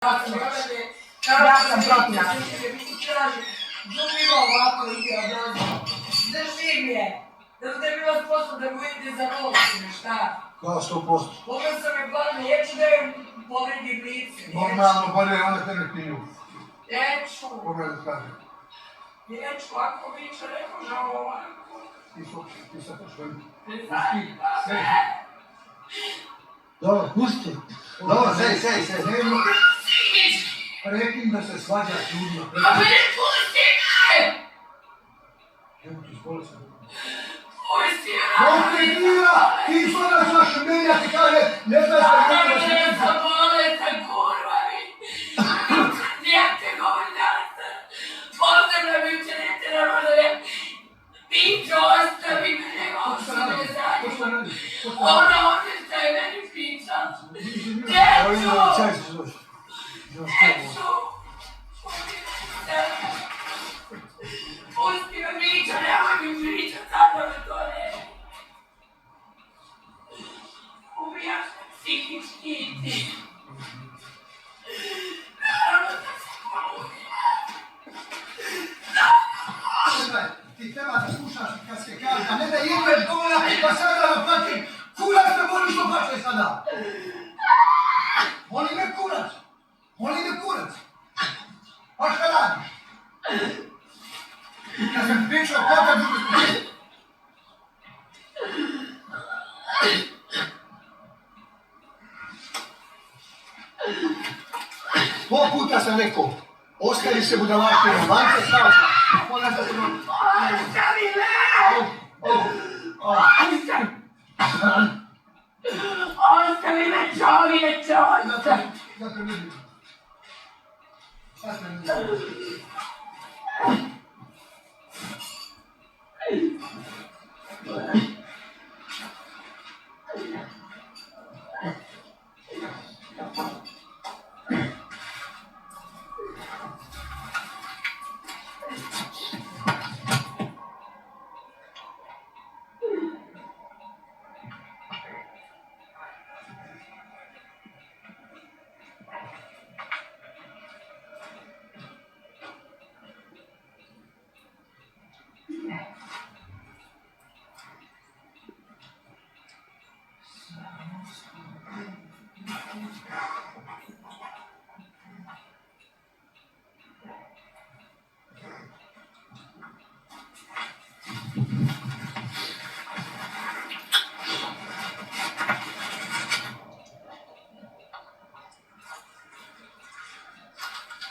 Ja sam protiv nas. Zubimo ovako igra dođe. Drži mi je. Da ste bilo sposobno da mu ide za novcine, šta? Da, 100%. Mogla sam je bar neću da joj povredim lice. Normalno, bolje one tebe piju. Neću. Kome da kaže? Neću, ako biće ne može ovako. Ti sad to što Sve. Dobro, pusti. Dobro, sej. Rekim da se svađa s ljudima. A mene pusti me! Evo ti izvoli se. Pusti me! Protivira! Ti sada znaš menja ti kaže, ne znaš da je da se sam bolestan, kurva mi! Nijete govornjata! Posebno mi učenite na rodove! Pićo, ostavi me, nema osobe zadnje! Ona ostaje meni pića! Djeću! Pusti me, Mićo, nemoj mi pričat, sada me to ne. Ubijaš me psihički i ti. Naravno da se Gledaj, ti treba da slušaš kad se kaže, a ne da ideš dovoljna, pa sada da plaćim. Kurac me boli što plaće sada. Boli me kurac. A šta radiš? Kad sam pričao, kada drugi... Ovo puta sam rekao, ostavi se budalaštine, vance stavlja. Ostavi me! Ostavi me, čovječe, ostavi! Ja te vidim. Sad me vidim.